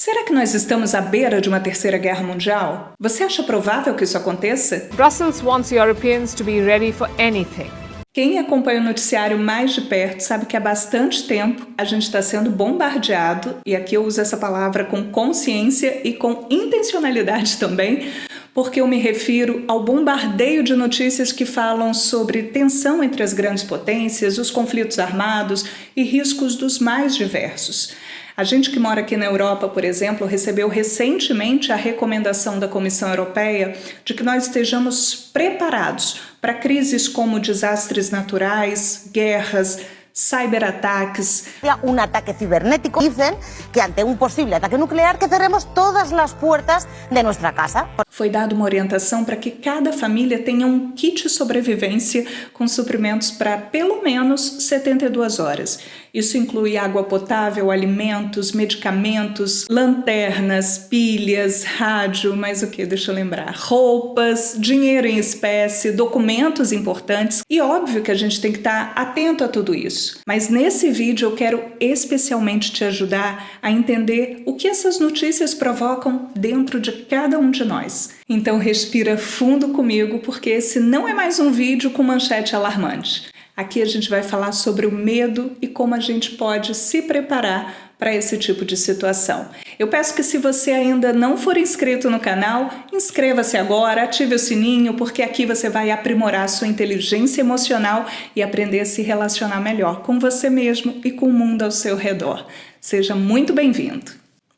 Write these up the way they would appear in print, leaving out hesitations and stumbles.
Será que nós estamos à beira de uma terceira guerra mundial? Você acha provável que isso aconteça? Brussels wants Europeans to be ready for anything. Quem acompanha o noticiário mais de perto sabe que há bastante tempo a gente está sendo bombardeado, e aqui eu uso essa palavra com consciência e com intencionalidade também, porque eu me refiro ao bombardeio de notícias que falam sobre tensão entre as grandes potências, os conflitos armados e riscos dos mais diversos. A gente que mora aqui na Europa, por exemplo, recebeu recentemente a recomendação da Comissão Europeia de que nós estejamos preparados para crises como desastres naturais, guerras, cyberataques. Un ataque cibernético. Dicen que ante un posible ataque nuclear que cerremos todas las puertas de nuestra casa. Foi dada uma orientação para que cada família tenha um kit sobrevivência com suprimentos para pelo menos 72 horas. Isso inclui água potável, alimentos, medicamentos, lanternas, pilhas, rádio, mais o que? Deixa eu lembrar. Roupas, dinheiro em espécie, documentos importantes. E óbvio que a gente tem que estar atento a tudo isso. Mas nesse vídeo eu quero especialmente te ajudar a entender o que essas notícias provocam dentro de cada um de nós. Então respira fundo comigo, porque esse não é mais um vídeo com manchete alarmante. Aqui a gente vai falar sobre o medo e como a gente pode se preparar para esse tipo de situação. Eu peço que, se você ainda não for inscrito no canal, inscreva-se agora, ative o sininho, porque aqui você vai aprimorar sua inteligência emocional e aprender a se relacionar melhor com você mesmo e com o mundo ao seu redor. Seja muito bem-vindo.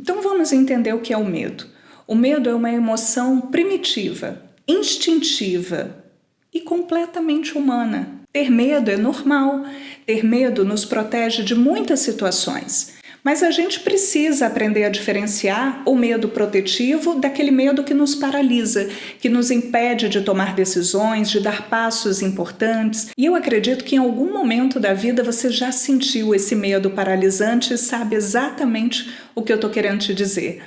Então vamos entender o que é o medo. O medo é uma emoção primitiva, instintiva e completamente humana. Ter medo é normal. Ter medo nos protege de muitas situações. Mas a gente precisa aprender a diferenciar o medo protetivo daquele medo que nos paralisa, que nos impede de tomar decisões, de dar passos importantes. E eu acredito que em algum momento da vida você já sentiu esse medo paralisante e sabe exatamente o que eu estou querendo te dizer.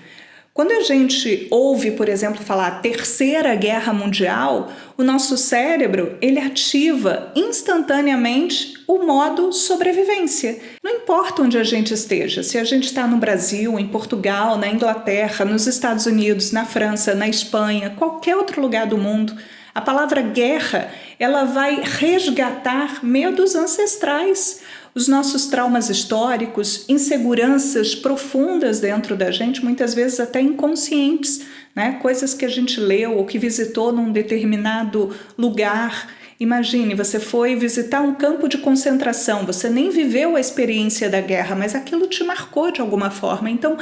Quando a gente ouve, por exemplo, falar Terceira Guerra Mundial, o nosso cérebro ele ativa instantaneamente o modo sobrevivência. Não importa onde a gente esteja, se a gente está no Brasil, em Portugal, na Inglaterra, nos Estados Unidos, na França, na Espanha, qualquer outro lugar do mundo, a palavra guerra ela vai resgatar medos ancestrais. Os nossos traumas históricos, inseguranças profundas dentro da gente, muitas vezes até inconscientes, né? Coisas que a gente leu ou que visitou num determinado lugar. Imagine, você foi visitar um campo de concentração, você nem viveu a experiência da guerra, mas aquilo te marcou de alguma forma. Então,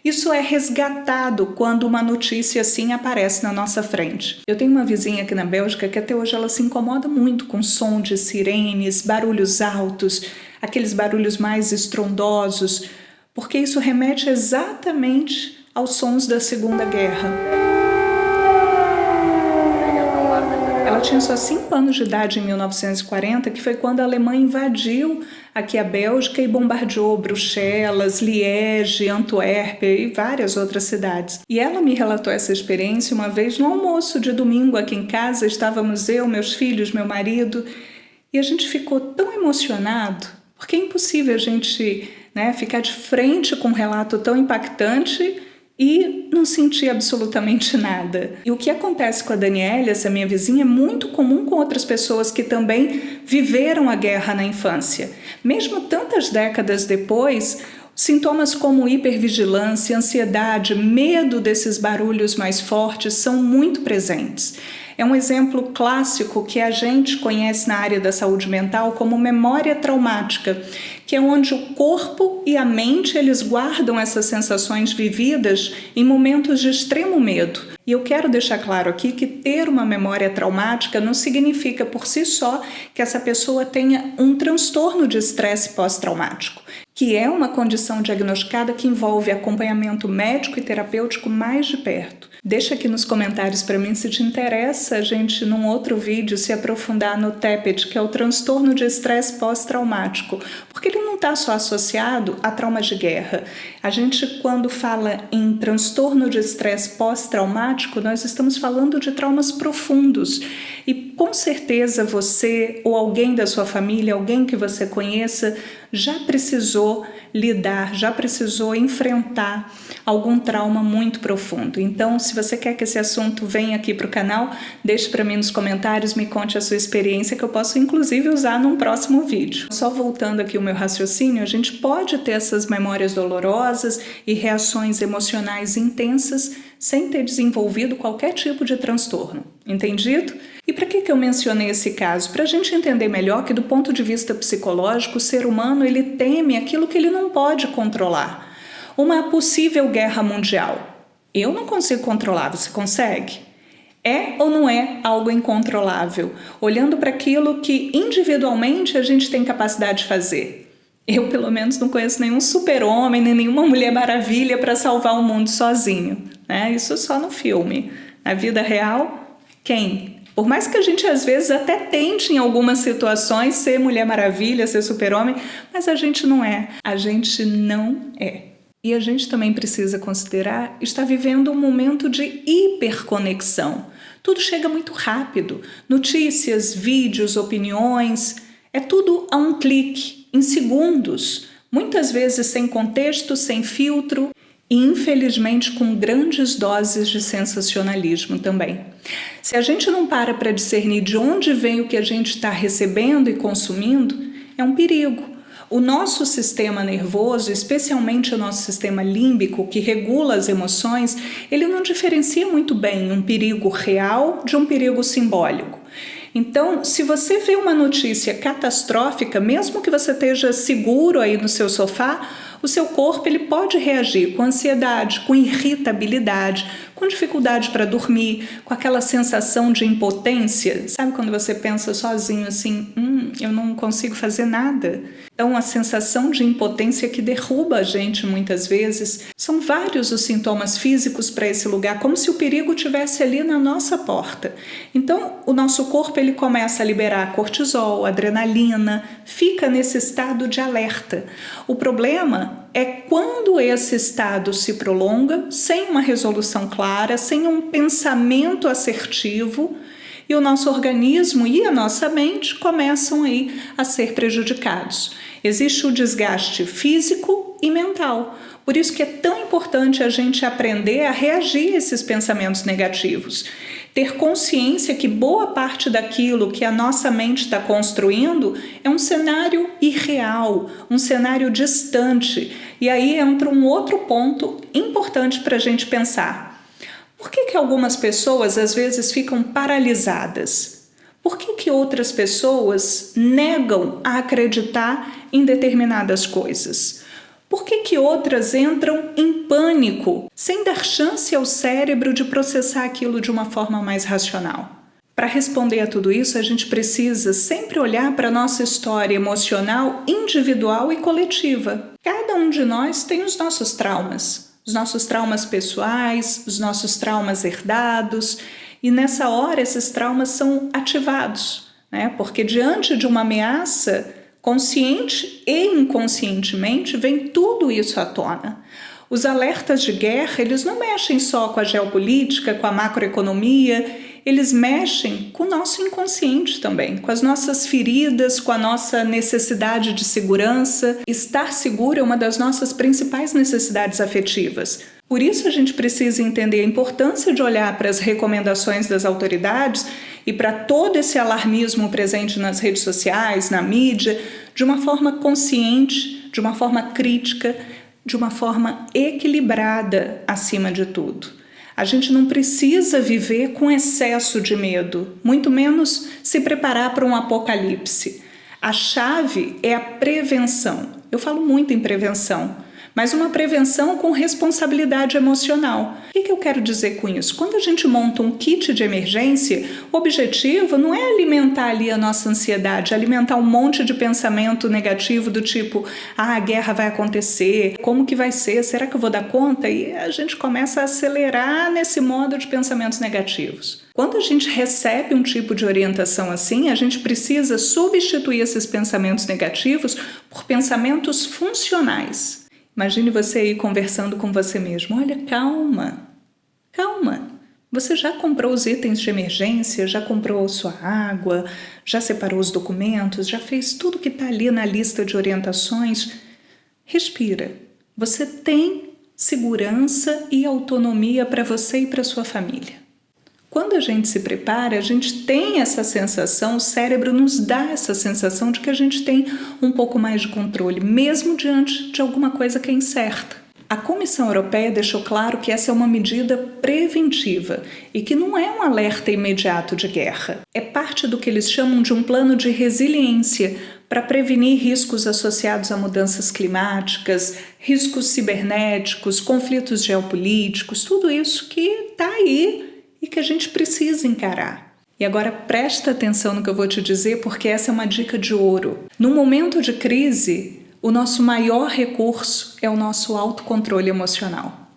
isso é resgatado quando uma notícia assim aparece na nossa frente. Eu tenho uma vizinha aqui na Bélgica que até hoje ela se incomoda muito com som de sirenes, barulhos altos, aqueles barulhos mais estrondosos, porque isso remete exatamente aos sons da Segunda Guerra. Ela tinha só 5 anos de idade em 1940, que foi quando a Alemanha invadiu aqui a Bélgica e bombardeou Bruxelas, Liege, Antuérpia e várias outras cidades. E ela me relatou essa experiência uma vez no almoço de domingo aqui em casa. Estávamos eu, meus filhos, meu marido, e a gente ficou tão emocionado, porque é impossível a gente, ficar de frente com um relato tão impactante e não sentir absolutamente nada. E o que acontece com a Daniela, essa minha vizinha, é muito comum com outras pessoas que também viveram a guerra na infância. Mesmo tantas décadas depois, sintomas como hipervigilância, ansiedade, medo desses barulhos mais fortes são muito presentes. É um exemplo clássico que a gente conhece na área da saúde mental como memória traumática, que é onde o corpo e a mente eles guardam essas sensações vividas em momentos de extremo medo. E eu quero deixar claro aqui que ter uma memória traumática não significa por si só que essa pessoa tenha um transtorno de estresse pós-traumático, que é uma condição diagnosticada que envolve acompanhamento médico e terapêutico mais de perto. Deixa aqui nos comentários para mim se te interessa a gente, num outro vídeo, se aprofundar no TEPED, que é o transtorno de estresse pós-traumático, porque ele não está só associado a traumas de guerra. A gente, quando fala em transtorno de estresse pós-traumático, nós estamos falando de traumas profundos. E com certeza você ou alguém da sua família, alguém que você conheça, já precisou lidar, já precisou enfrentar algum trauma muito profundo. Então, se você quer que esse assunto venha aqui para o canal, deixe para mim nos comentários, me conte a sua experiência, que eu posso inclusive usar num próximo vídeo. Só voltando aqui o meu raciocínio, a gente pode ter essas memórias dolorosas e reações emocionais intensas sem ter desenvolvido qualquer tipo de transtorno. Entendido? E para que eu mencionei esse caso? Para a gente entender melhor que, do ponto de vista psicológico, o ser humano ele teme aquilo que ele não pode controlar. Uma possível guerra mundial. Eu não consigo controlar, você consegue? É ou não é algo incontrolável? Olhando para aquilo que individualmente a gente tem capacidade de fazer. Eu, pelo menos, não conheço nenhum super-homem, nem nenhuma Mulher Maravilha para salvar o mundo sozinho, né? Isso só no filme. Na vida real, quem? Por mais que a gente, às vezes, até tente em algumas situações ser Mulher Maravilha, ser super-homem, mas a gente não é. A gente não é. E a gente também precisa considerar estar vivendo um momento de hiperconexão. Tudo chega muito rápido. Notícias, vídeos, opiniões, é tudo a um clique, em segundos. Muitas vezes sem contexto, sem filtro e, infelizmente, com grandes doses de sensacionalismo também. Se a gente não para discernir de onde vem o que a gente está recebendo e consumindo, é um perigo. O nosso sistema nervoso, especialmente o nosso sistema límbico, que regula as emoções, ele não diferencia muito bem um perigo real de um perigo simbólico. Então, se você vê uma notícia catastrófica, mesmo que você esteja seguro aí no seu sofá, o seu corpo ele pode reagir com ansiedade, com irritabilidade, com dificuldade para dormir, com aquela sensação de impotência. Sabe quando você pensa sozinho assim, eu não consigo fazer nada? Então, a sensação de impotência que derruba a gente muitas vezes. São vários os sintomas físicos para esse lugar, como se o perigo estivesse ali na nossa porta. Então, o nosso corpo ele começa a liberar cortisol, adrenalina, fica nesse estado de alerta. O problema é quando esse estado se prolonga sem uma resolução clara, sem um pensamento assertivo, e o nosso organismo e a nossa mente começam aí a ser prejudicados. Existe o desgaste físico e mental. Por isso que é tão importante a gente aprender a reagir a esses pensamentos negativos. Ter consciência que boa parte daquilo que a nossa mente está construindo é um cenário irreal, um cenário distante. E aí entra um outro ponto importante para a gente pensar. Por que algumas pessoas às vezes ficam paralisadas? Por que outras pessoas negam a acreditar em determinadas coisas? Por que outras entram em pânico, sem dar chance ao cérebro de processar aquilo de uma forma mais racional? Para responder a tudo isso, a gente precisa sempre olhar para a nossa história emocional individual e coletiva. Cada um de nós tem os nossos traumas pessoais, os nossos traumas herdados, e nessa hora esses traumas são ativados, né? Porque diante de uma ameaça, consciente e inconscientemente, vem tudo isso à tona. Os alertas de guerra, eles não mexem só com a geopolítica, com a macroeconomia, eles mexem com o nosso inconsciente também, com as nossas feridas, com a nossa necessidade de segurança. Estar seguro é uma das nossas principais necessidades afetivas. Por isso a gente precisa entender a importância de olhar para as recomendações das autoridades e para todo esse alarmismo presente nas redes sociais, na mídia, de uma forma consciente, de uma forma crítica, de uma forma equilibrada acima de tudo. A gente não precisa viver com excesso de medo, muito menos se preparar para um apocalipse. A chave é a prevenção. Eu falo muito em prevenção, mas uma prevenção com responsabilidade emocional. O que eu quero dizer com isso? Quando a gente monta um kit de emergência, o objetivo não é alimentar ali a nossa ansiedade, alimentar um monte de pensamento negativo do tipo, a guerra vai acontecer, como que vai ser, será que eu vou dar conta? E a gente começa a acelerar nesse modo de pensamentos negativos. Quando a gente recebe um tipo de orientação assim, a gente precisa substituir esses pensamentos negativos por pensamentos funcionais. Imagine você aí conversando com você mesmo. Olha, calma, Você já comprou os itens de emergência? Já comprou sua água? Já separou os documentos? Já fez tudo que está ali na lista de orientações? Respira. Você tem segurança e autonomia para você e para sua família. Quando a gente se prepara, a gente tem essa sensação, o cérebro nos dá essa sensação de que a gente tem um pouco mais de controle, mesmo diante de alguma coisa que é incerta. A Comissão Europeia deixou claro que essa é uma medida preventiva e que não é um alerta imediato de guerra. É parte do que eles chamam de um plano de resiliência para prevenir riscos associados a mudanças climáticas, riscos cibernéticos, conflitos geopolíticos, tudo isso que está aí e que a gente precisa encarar. E agora presta atenção no que eu vou te dizer, porque essa é uma dica de ouro. No momento de crise, o nosso maior recurso é o nosso autocontrole emocional.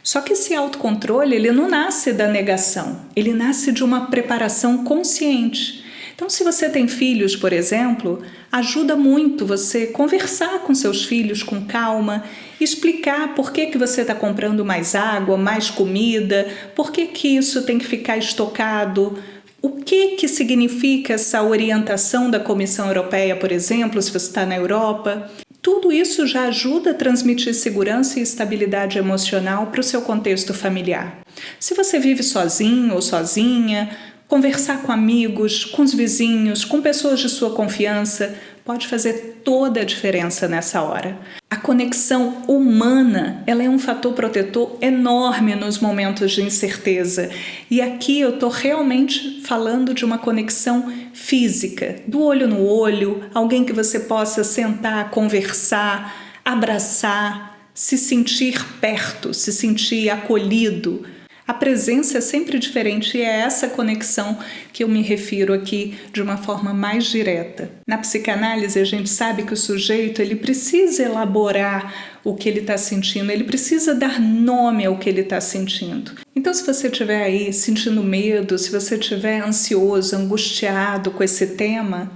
Só que esse autocontrole, ele não nasce da negação, ele nasce de uma preparação consciente. Então, se você tem filhos, por exemplo, ajuda muito você conversar com seus filhos com calma, explicar por que você está comprando mais água, mais comida, por que isso tem que ficar estocado, o que significa essa orientação da Comissão Europeia, por exemplo, se você está na Europa. Tudo isso já ajuda a transmitir segurança e estabilidade emocional para o seu contexto familiar. Se você vive sozinho ou sozinha, conversar com amigos, com os vizinhos, com pessoas de sua confiança, pode fazer toda a diferença nessa hora. A conexão humana, ela é um fator protetor enorme nos momentos de incerteza. E aqui eu estou realmente falando de uma conexão física, do olho no olho, alguém que você possa sentar, conversar, abraçar, se sentir perto, se sentir acolhido. A presença é sempre diferente e é essa conexão que eu me refiro aqui de uma forma mais direta. Na psicanálise, a gente sabe que o sujeito ele precisa elaborar o que ele está sentindo, ele precisa dar nome ao que ele está sentindo. Então, se você estiver aí sentindo medo, se você estiver ansioso, angustiado com esse tema,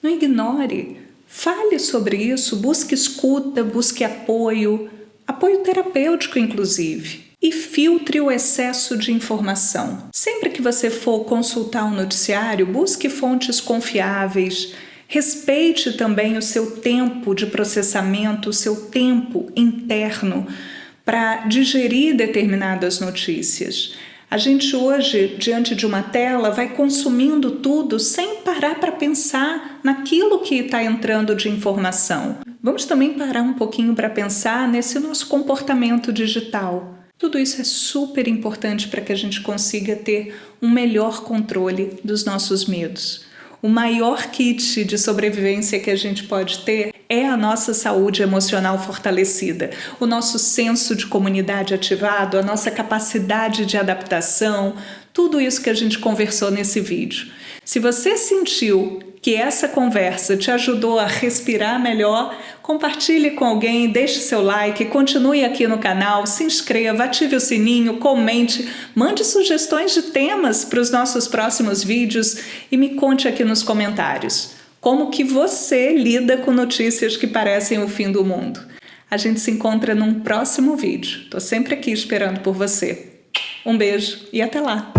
não ignore. Fale sobre isso, busque escuta, busque apoio terapêutico, inclusive. E filtre o excesso de informação. Sempre que você for consultar um noticiário, busque fontes confiáveis. Respeite também o seu tempo de processamento, o seu tempo interno para digerir determinadas notícias. A gente hoje, diante de uma tela, vai consumindo tudo sem parar para pensar naquilo que está entrando de informação. Vamos também parar um pouquinho para pensar nesse nosso comportamento digital. Tudo isso é super importante para que a gente consiga ter um melhor controle dos nossos medos. O maior kit de sobrevivência que a gente pode ter é a nossa saúde emocional fortalecida, o nosso senso de comunidade ativado, a nossa capacidade de adaptação, tudo isso que a gente conversou nesse vídeo. Se você sentiu que essa conversa te ajudou a respirar melhor, compartilhe com alguém, deixe seu like, continue aqui no canal, se inscreva, ative o sininho, comente, mande sugestões de temas para os nossos próximos vídeos e me conte aqui nos comentários como que você lida com notícias que parecem o fim do mundo. A gente se encontra num próximo vídeo. Estou sempre aqui esperando por você. Um beijo e até lá!